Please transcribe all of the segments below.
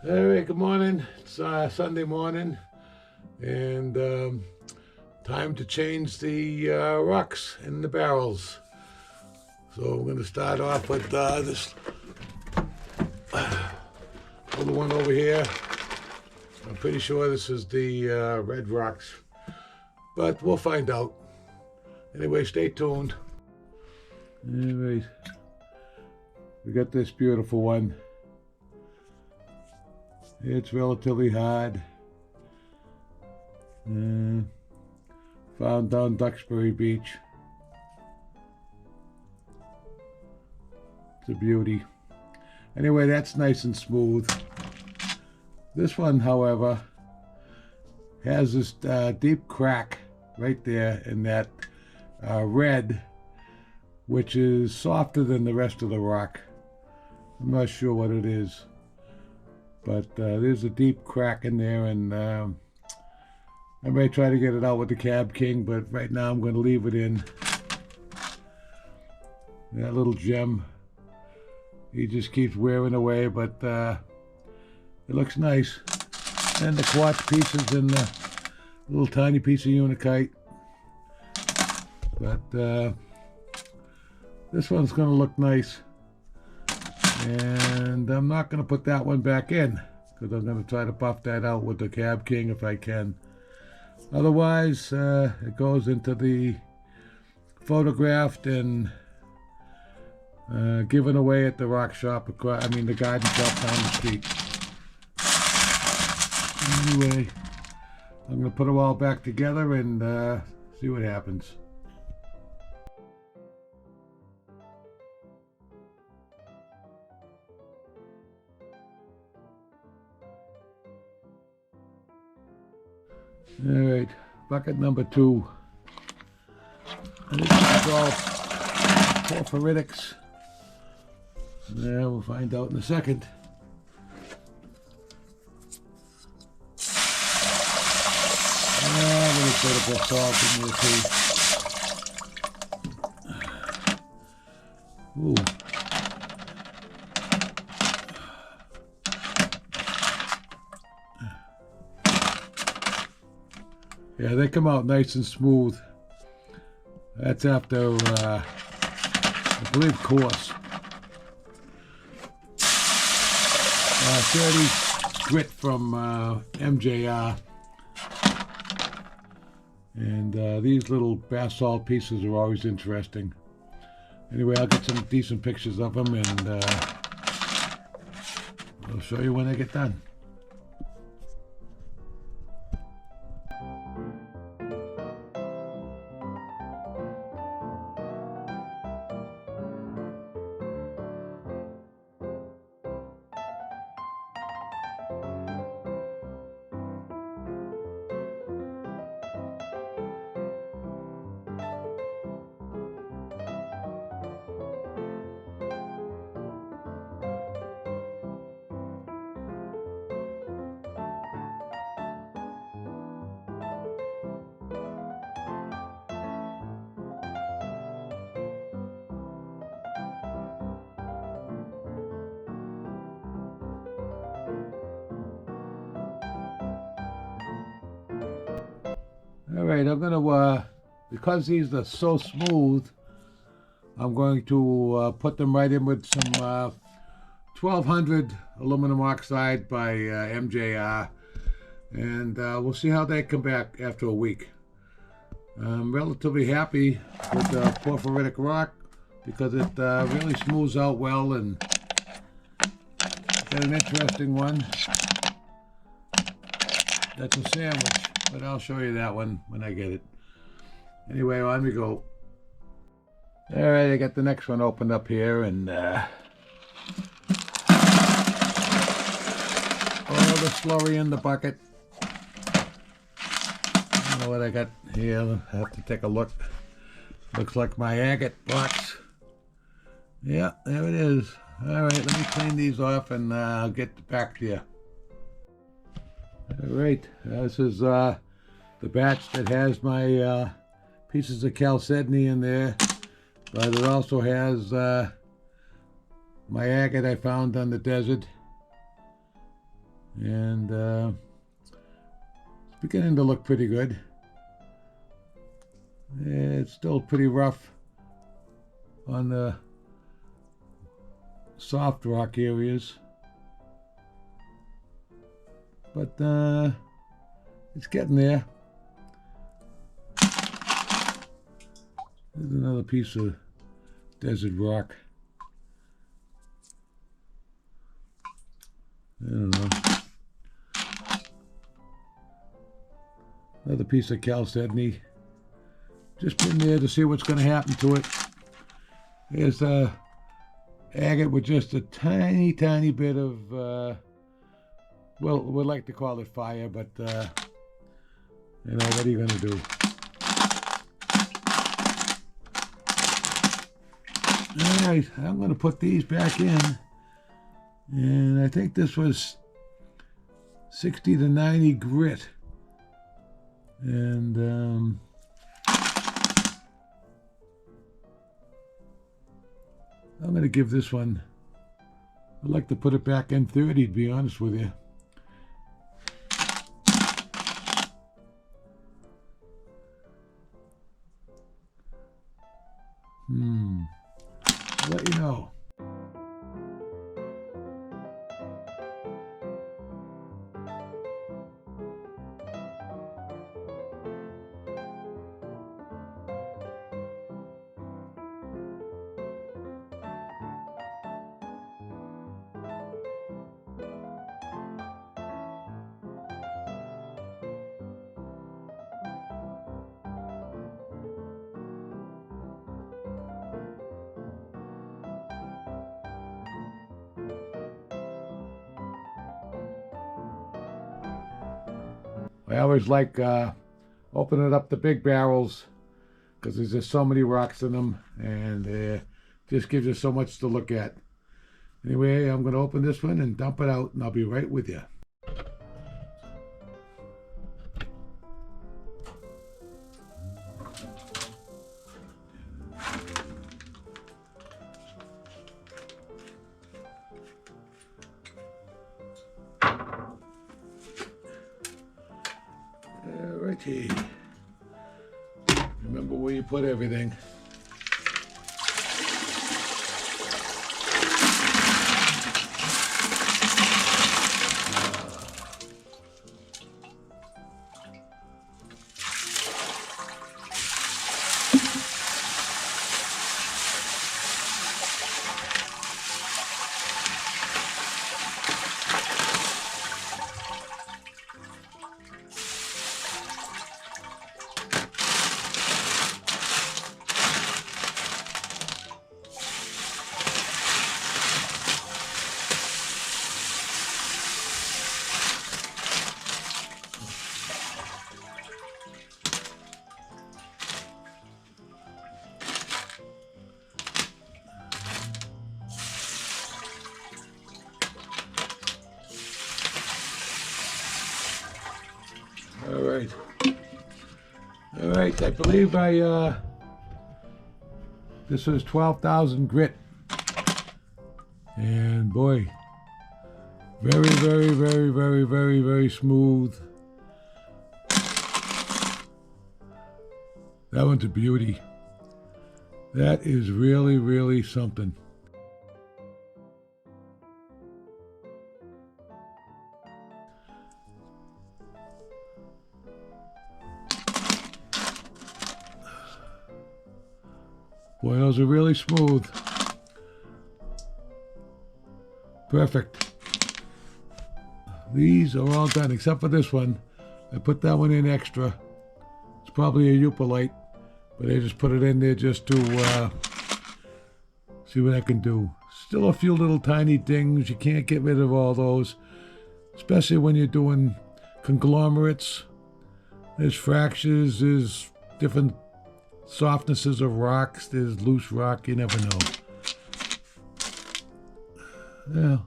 All right, good morning. It's Sunday morning, and time to change the rocks in the barrels. So we're going to start off with this little one over here. I'm pretty sure this is the red rocks, but we'll find out. Anyway, stay tuned. All right, we got this beautiful one. It's relatively hard. Found down Duxbury Beach. It's a beauty. Anyway, that's nice and smooth. This one, however, has this deep crack right there in that red, which is softer than the rest of the rock. I'm not sure what it is, but there's a deep crack in there, and I may try to get it out with the Cab King, but right now I'm going to leave it in. That little gem, he just keeps wearing away, but it looks nice. And the quartz pieces and the little tiny piece of unakite. But this one's going to look nice. And I'm not going to put that one back in, because I'm going to try to buff that out with the Cab King if I can. Otherwise, it goes into the photographed and given away at the rock shop, the garden shop down the street. Anyway, I'm going to put them all back together and see what happens. All right, bucket number 2. And this is all porphyritics. Yeah, we'll find out in a second. A little bit of salt in there too. Ooh. Yeah, they come out nice and smooth. That's after, I believe, coarse. 30 grit from MJR. And these little basalt pieces are always interesting. Anyway, I'll get some decent pictures of them, and I'll show you when they get done. All right, I'm gonna, because these are so smooth, I'm going to put them right in with some 1200 aluminum oxide by MJR, and we'll see how they come back after a week. I'm relatively happy with the porphyritic rock because it really smooths out well, and got an interesting one. That's a sandwich, but I'll show you that one when I get it. Anyway, on we go. All right, I got the next one opened up here, and all the slurry in the bucket. I don't know what I got here. I have to take a look. Looks like my agate box. Yeah, there it is. All right, let me clean these off, and I'll get back to you. All right, this is the batch that has my pieces of chalcedony in there, but it also has my agate I found on the desert. And it's beginning to look pretty good. It's still pretty rough on the soft rock areas, but it's getting there. There's another piece of desert rock. I don't know. Another piece of chalcedony. Just been there to see what's going to happen to it. There's agate with just a tiny, tiny bit of, well, we'd like to call it fire, but, you know, what are you going to do? All right, I'm going to put these back in. And I think this was 60 to 90 grit. And, I'm going to give this one, I'd like to put it back in 30, to be honest with you. I'll let you know. I always like opening up the big barrels because there's just so many rocks in them, and just gives you so much to look at. Anyway, I'm going to open this one and dump it out, and I'll be right with you. Alrighty. Remember where you put everything. All right, I believe this was 12,000 grit. And boy, very, very, very, very, very, very smooth. That one's a beauty. That is really, really something. Boy, those are really smooth. Perfect. These are all done except for this one. I put that one in extra. It's probably a Eupolite, but I just put it in there just to see what I can do. Still a few little tiny dings. You can't get rid of all those, especially when you're doing conglomerates. There's fractures, there's different softnesses of rocks, there's loose rock, you never know. Yeah.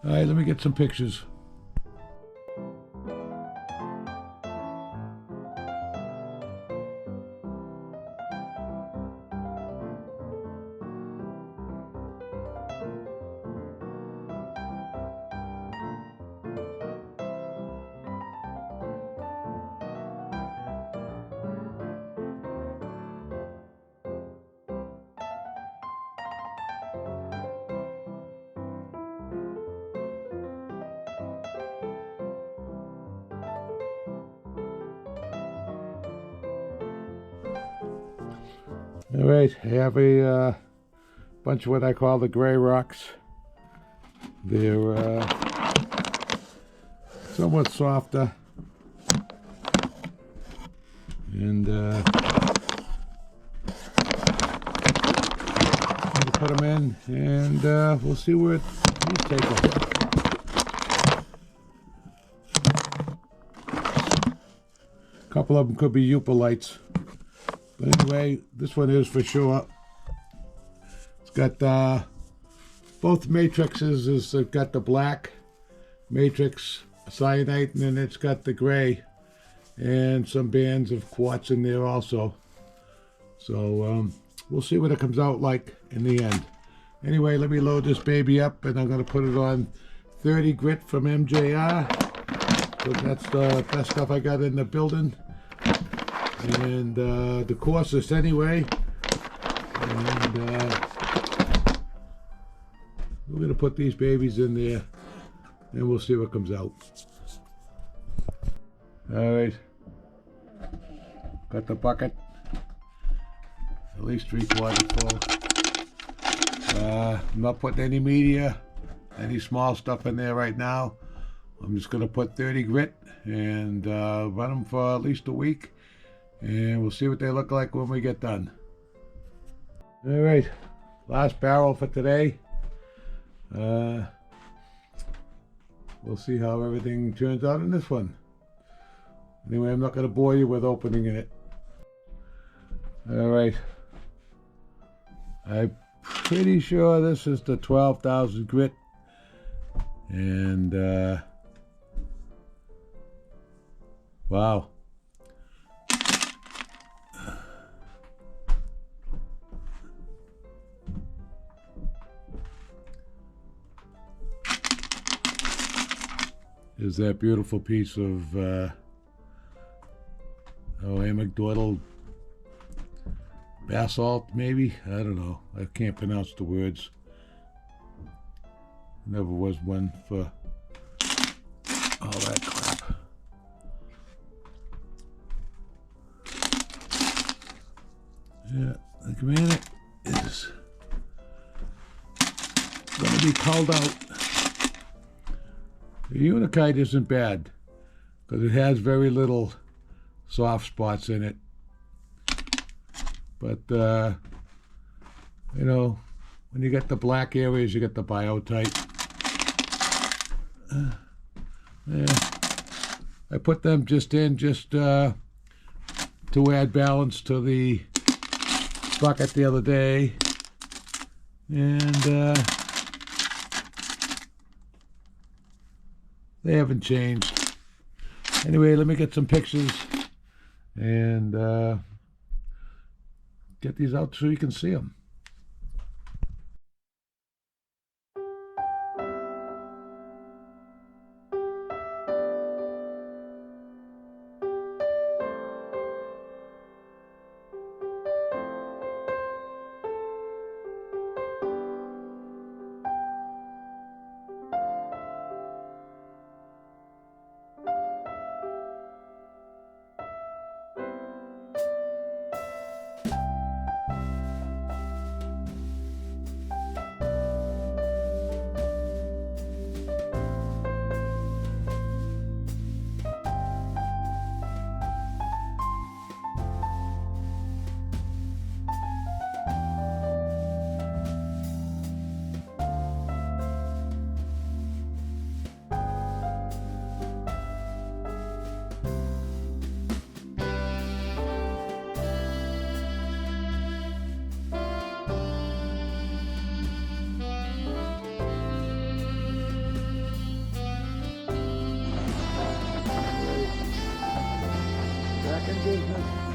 All right, let me get some pictures. All right, I have a bunch of what I call the gray rocks. They're somewhat softer, and put them in, and we'll see where these take us. A couple of them could be Upalites, but anyway, this one is for sure. It's got both matrices. It's got the black matrix cyanite, and then it's got the gray and some bands of quartz in there also. So we'll see what it comes out like in the end. Anyway, let me load this baby up, and I'm going to put it on 30 grit from MJR. So that's the best stuff I got in the building, and the coarsest anyway. And we're going to put these babies in there, and we'll see what comes out. All right, got the bucket at least 3/4 full. I'm not putting any media, any small stuff in there right now. I'm just going to put 30 grit and run them for at least a week, and we'll see what they look like when we get done. All right, last barrel for today. We'll see how everything turns out in this one. Anyway, I'm not going to bore you with opening it. All right, I'm pretty sure this is the 12,000 grit, and wow. Is that beautiful piece of amygdaloid basalt, maybe? I don't know. I can't pronounce the words. Never was one for all that crap. Yeah, the granite is going to be culled out. The Unakite isn't bad because it has very little soft spots in it. But, you know, when you get the black areas, you get the biotite. Yeah. I put them just in to add balance to the bucket the other day. And they haven't changed. Anyway, let me get some pictures and get these out so you can see them. Back in business.